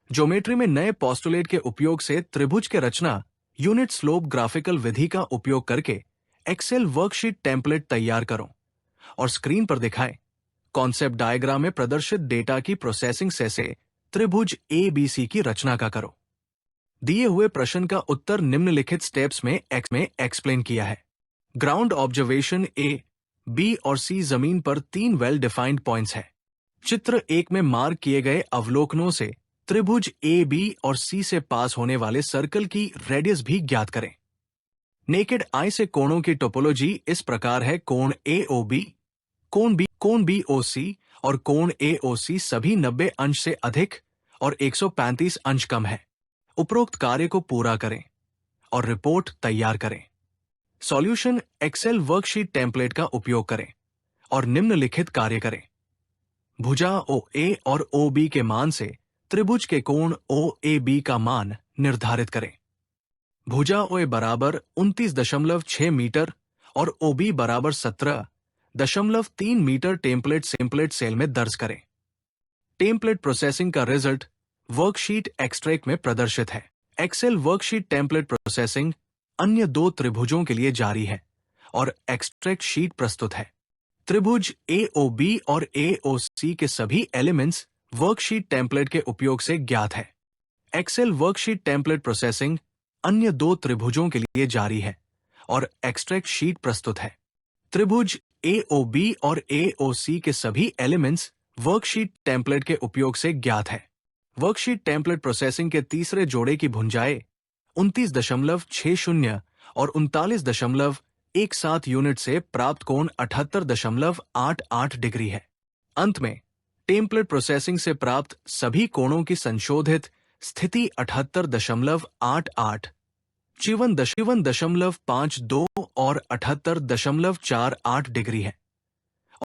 Geometry में नए postulate के उपयोग से त्रिभुज के रचना यूनिट स्लोप ग्राफिकल विधि का उपयोग करके एक्सेल वर्कशीट टेम्पलेट तैयार करो और स्क्रीन पर दिखाए कॉन्सेप्ट डायग्राम में प्रदर्शित डेटा की प्रोसेसिंग से त्रिभुज ABC की रचना का करो। दिए हुए प्रश्न का उत्तर निम्नलिखित स्टेप्स में एक्सप्लेन किया है। ग्राउंड ऑब्जर्वेशन A, B और C जमीन पर 3 वेल डिफाइंड पॉइंट्स है। चित्र 1 में मार्क किए गए अवलोकनों से त्रिभुज AB और C से पास होने वाले सर्कल की रेडियस भी ज्ञात करें। नेकेड आई से कोणों की टोपोलॉजी इस प्रकार है। कोण AOB, कोण BOC और कोण AOC सभी 90 अंश से अधिक और 135 अंश कम है। उपरोक्त कार्य को पूरा करें और रिपोर्ट तैयार करें। सॉल्यूशन एक्सेल वर्कशीट टेम्पलेट का उपयोग करें और निम्नलिखित कार्य करें। भुजा OA और OB के मान से त्रिभुज के कोण OAB का मान निर्धारित करें। भुजा OA बराबर 29.6 मीटर और OB बराबर 17.3 मीटर टेम्पलेट सेल में दर्ज करें। टेम्पलेट प्रोसेसिंग का रिजल्ट वर्कशीट एक्सट्रैक्ट में प्रदर्शित है। एक्सेल वर्कशीट टेम्पलेट प्रोसेसिंग अन्य 2 त्रिभुजों के लिए जारी है और एक्सट्रैक्ट शीट प्रस्तुत है। त्रिभुज AOB और AOC के सभी एलिमेंट्स वर्कशीट टेम्पलेट के उपयोग से ज्ञात है। एक्सेल वर्कशीट टेम्पलेट प्रोसेसिंग अन्य 2 त्रिभुजों के लिए जारी है और एक्सट्रैक्ट शीट प्रस्तुत है। त्रिभुज AOB और AOC के सभी एलिमेंट्स वर्कशीट टेम्पलेट के उपयोग से ज्ञात है। वर्कशीट टेम्पलेट प्रोसेसिंग के तीसरे जोड़े की भुजाएं 29.60 और 39.17 यूनिट से प्राप्त कोण 78.88 डिग्री है। अंत में टेम्पलेट प्रोसेसिंग से प्राप्त सभी कोणों की संशोधित स्थिति 78.88, 54.52 और 78.48 डिग्री है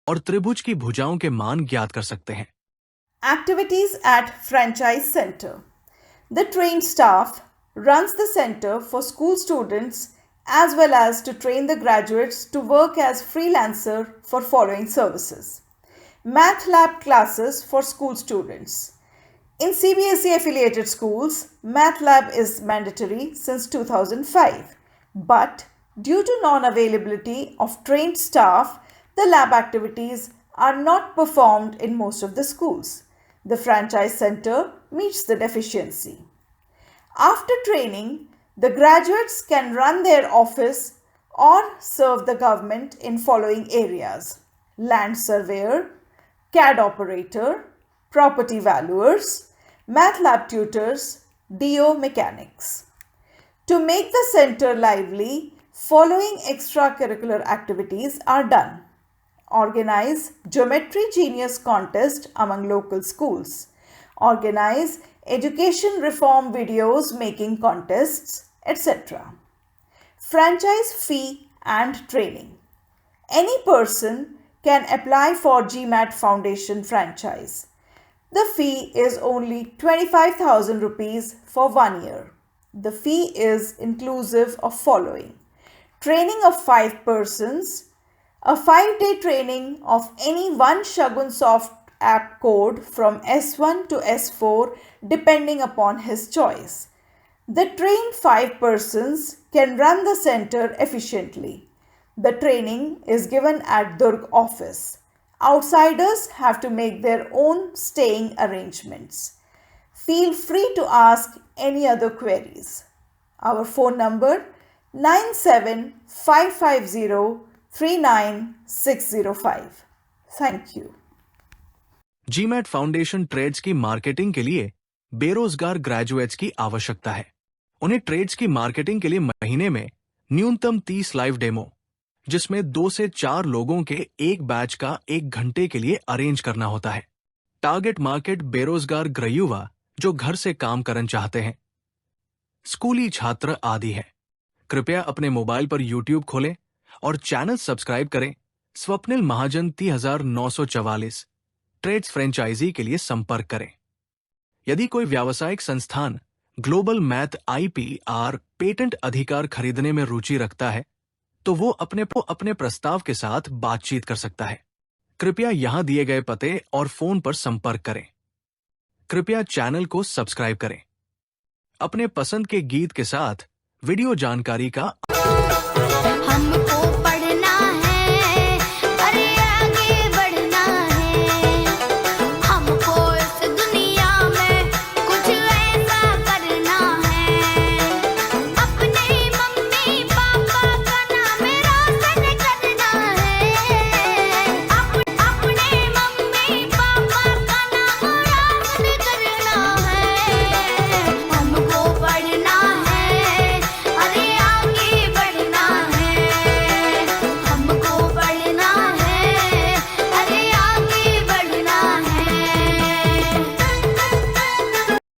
और त्रिभुज की भुजाओं के मान ज्ञात कर सकते हैं। Activities at Franchise Center. The trained staff runs the center for school students as well as to train the graduates to work as freelancer for following services. Math lab classes for school students. In CBSE affiliated schools, Math lab is mandatory since 2005. But due to non-availability of trained staff, the lab activities are not performed in most of the schools. The franchise center meets the deficiency. After training, the graduates can run their office or serve the government in following areas: land surveyor, CAD operator, property valuers, math lab tutors, DO mechanics. To make the center lively, following extracurricular activities are done. Organize Geometry Genius contest among local schools. Organize education reform videos making contests, etc. Franchise fee and training. Any person can apply for GMAT Foundation franchise. The fee is only 25,000 rupees for 1 year. The fee is inclusive of following: training of 5 persons, a 5-day training of any one Shagun Soft app code from S1 to S4 depending upon his choice. The trained 5 persons can run the center efficiently. The training is given at Durg office. Outsiders have to make their own staying arrangements. Feel free to ask any other queries. Our phone number 9755039605. Thank you. GMAT foundation trades की marketing के लिए बेरोजगार graduates की आवश्यकता है। उन्हें trades की marketing के लिए महीने में न्यूनतम 30 लाइव डेमो, जिसमें 2 से 4 लोगों के एक बैच का 1 घंटे के लिए अरेंज करना होता है। टारगेट मार्केट बेरोजगार गृहयुवा जो घर से काम करना चाहते हैं, स्कूली छात्र आदि है। कृपया अपने मोबाइल पर YouTube खोलें और चैनल सब्सक्राइब करें। स्वप्निल महाजन 3944 ट्रेड्स फ्रेंचाइजी के लिए संपर्क करें। यदि कोई व्यावसायिक संस्थान ग्लोबल मैथ IPR पेटेंट अधिकार खरीदने में रुचि रखता है तो वो अपने प्रस्ताव के साथ बातचीत कर सकता है। कृपया यहां दिए गए पते और फोन पर संपर्क करें। कृपया चैनल को सब्सक्राइब करें। अपने पसंद के गीत के साथ वीडियो जानकारी का हमको